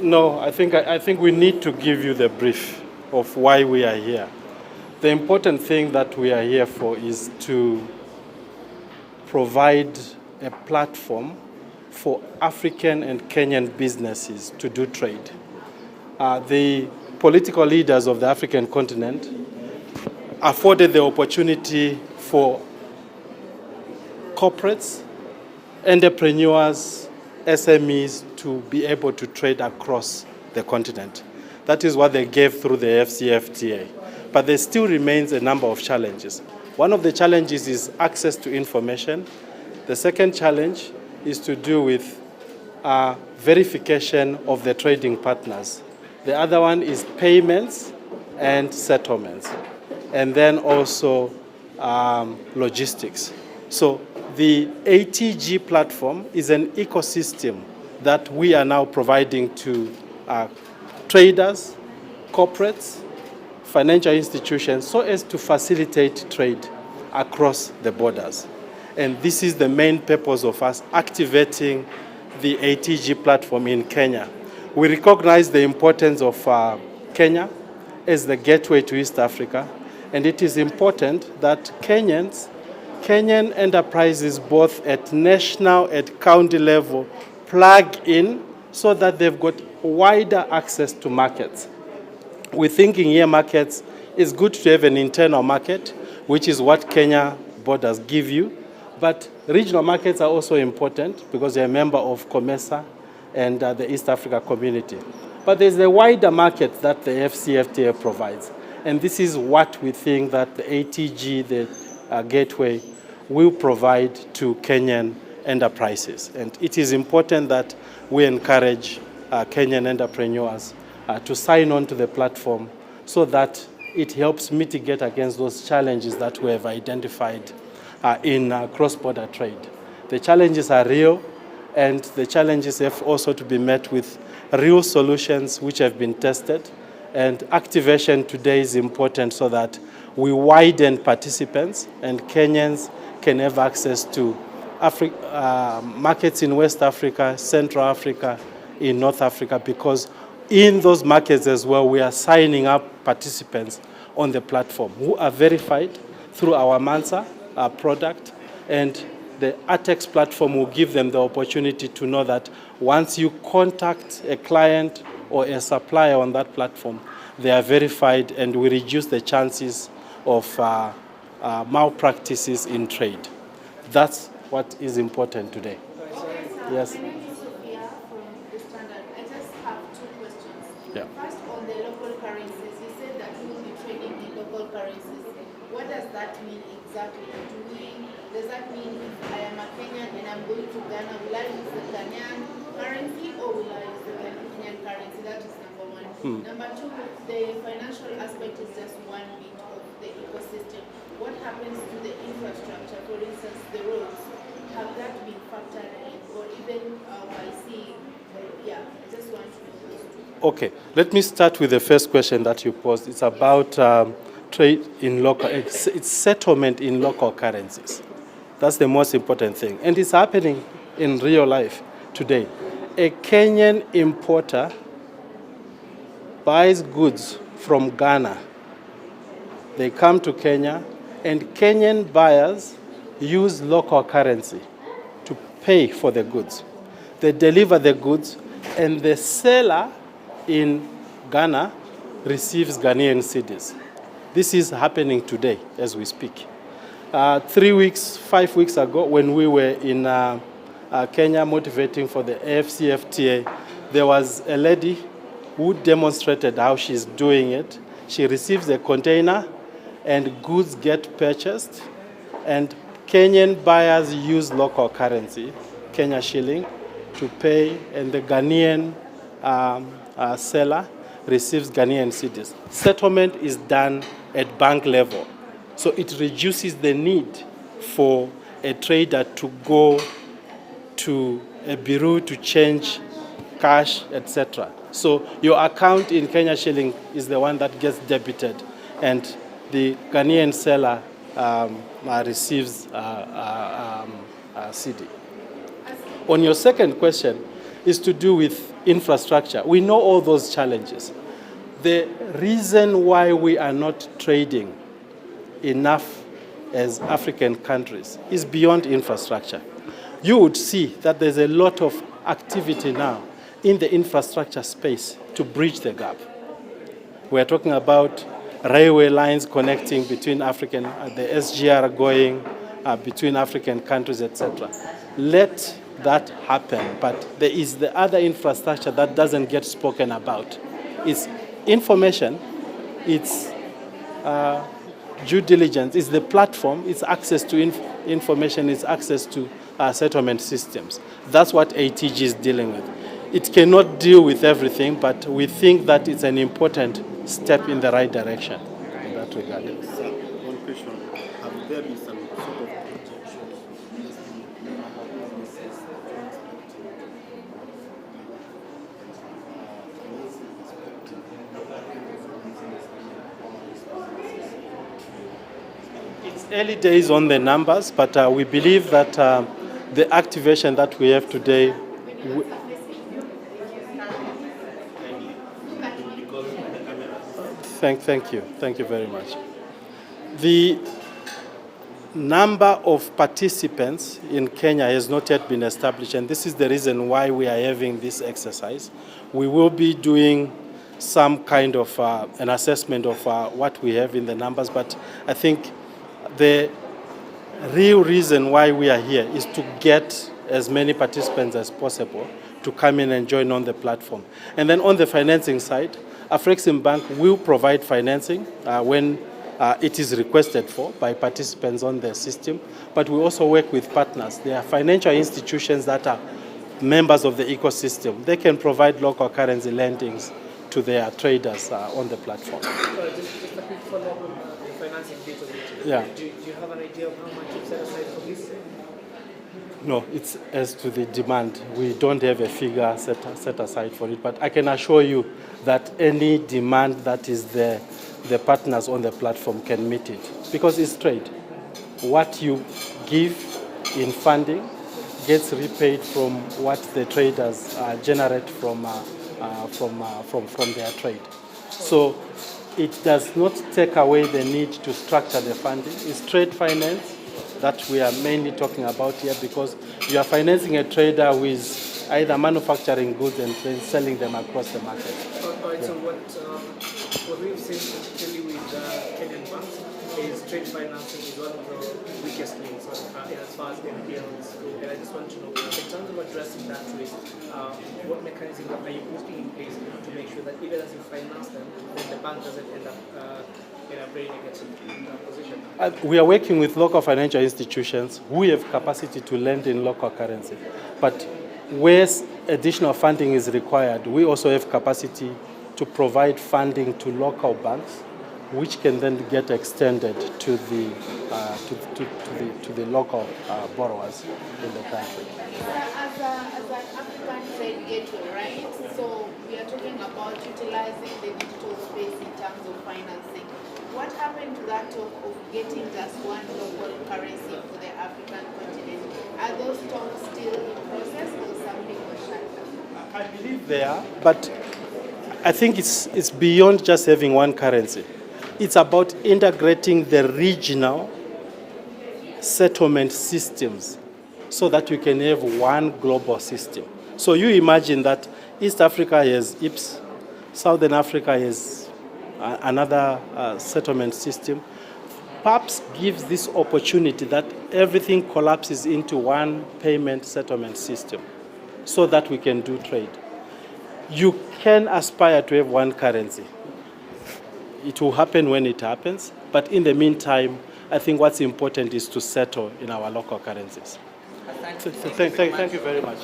No, I think we need to give you the brief of why we are here. The important thing that we are here for is to provide a platform for African and Kenyan businesses to do trade. The political leaders of the African continent afforded the opportunity for corporates, entrepreneurs, SMEs to be able to trade across the continent. That is what they gave through the FCFTA. But there still remains a number of challenges. One of the challenges is access to information. The second challenge is to do with verification of the trading partners. The other one is payments and settlements, and then also logistics. So the ATG platform is an ecosystem that we are now providing to traders, corporates, financial institutions, so as to facilitate trade across the borders. And this is the main purpose of us activating the ATG platform in Kenya. We recognize the importance of Kenya as the gateway to East Africa, and it is important that Kenyan enterprises, both at national and county level, plug in so that they've got wider access to markets. We're thinking here markets, it's good to have an internal market, which is what Kenya borders give you, but regional markets are also important because they're a member of COMESA and the East Africa community. But there's a wider market that the FCFTA provides, and this is what we think that the ATG, the gateway, will provide to Kenyan enterprises. And it is important that we encourage Kenyan entrepreneurs to sign on to the platform so that it helps mitigate against those challenges that we have identified in cross-border trade. The challenges are real, and the challenges have also to be met with real solutions which have been tested. And activation today is important so that we widen participants and Kenyans can have access to markets in West Africa, Central Africa, in North Africa, because in those markets as well, we are signing up participants on the platform who are verified through our Mansa product, and the ATEX platform will give them the opportunity to know that once you contact a client or a supplier on that platform, they are verified, and we reduce the chances of malpractices in trade. That's what is important today. Yes. Yeah. First, on the local currencies, you said that we will be trading in local currencies. What does that mean exactly? Does that mean if I am a Kenyan and I'm going to Ghana, will I use the Ghanaian currency or will I use the Kenyan currency? That is number one. Number two, the financial aspect is just one bit of the ecosystem. What happens to the infrastructure, for instance, the roads? Have that been factored in, or even by sea? Yeah, I just want to know those two. Okay, let me start with the first question that you posed. It's about trade in local, it's settlement in local currencies. That's the most important thing. And it's happening in real life today. A Kenyan importer buys goods from Ghana. They come to Kenya, and Kenyan buyers use local currency to pay for the goods. They deliver the goods, and the seller in Ghana receives Ghanaian cedis. This is happening today as we speak. 5 weeks ago, when we were in Kenya motivating for the AFCFTA, there was a lady who demonstrated how she's doing it. She receives a container and goods get purchased, and Kenyan buyers use local currency, Kenya shilling, to pay, and the Ghanaian seller receives Ghanaian cedis. Settlement is done at bank level, so it reduces the need for a trader to go to a bureau to change cash, etc. So your account in Kenya shilling is the one that gets debited, and the Ghanaian seller receives CD. On your second question, is to do with infrastructure. We know all those challenges. The reason why we are not trading enough as African countries is beyond infrastructure. You would see that there's a lot of activity now in the infrastructure space to bridge the gap. We're talking about railway lines connecting between African, the SGR going between African countries, etc. Let that happen, but there is the other infrastructure that doesn't get spoken about. It's information, it's due diligence, it's the platform, it's access to information, it's access to settlement systems. That's what ATG is dealing with. It cannot deal with everything, but we think that it's an important step in the right direction in that regard. Sir, one question. Have there been some sort of projections? It's early days on the numbers, but we believe that the activation that we have today. Thank you very much. The number of participants in Kenya has not yet been established, and this is the reason why we are having this exercise. We will be doing some kind of an assessment of what we have in the numbers, but I think the real reason why we are here is to get as many participants as possible to come in and join on the platform. And then on the financing side, Afreximbank will provide financing when it is requested for by participants on the system, but we also work with partners. There are financial institutions that are members of the ecosystem. They can provide local currency lendings to their traders on the platform. Just a quick follow-up on the financing bit of it. Yeah. Do you have an idea of how much you've set aside for this? No, it's as to the demand. We don't have a figure set aside for it, but I can assure you that any demand that is there, the partners on the platform can meet it, because it's trade. What you give in funding gets repaid from what the traders generate from their trade. So it does not take away the need to structure the funding. It's trade finance that we are mainly talking about here, because you are financing a trader with either manufacturing goods and then selling them across the market. All right, so what we've seen, particularly with Kenyan banks, is trade financing is one of the weakest links as far as NPLs go. And I just want to know, in terms of addressing that risk, what mechanism are you putting in place to make sure that even as you finance them, then the bank doesn't end up in a very negative position? We are working with local financial institutions who have capacity to lend in local currency. But where additional funding is required, we also have capacity to provide funding to local banks, which can then get extended to the local borrowers in the country. As an African trade gateway, right? So we are talking about utilizing the digital space in terms of financing. What happened to that talk of getting just one local currency for the African continent? Are those talks still in process, or something was shut down? I believe they are, but I think it's beyond just having one currency. It's about integrating the regional settlement systems so that you can have one global system. So you imagine that East Africa has IPS, Southern Africa has another settlement system. PAPS gives this opportunity that everything collapses into one payment settlement system so that we can do trade. You can aspire to have one currency. It will happen when it happens, but in the meantime, I think what's important is to settle in our local currencies. Thank Thank you very much.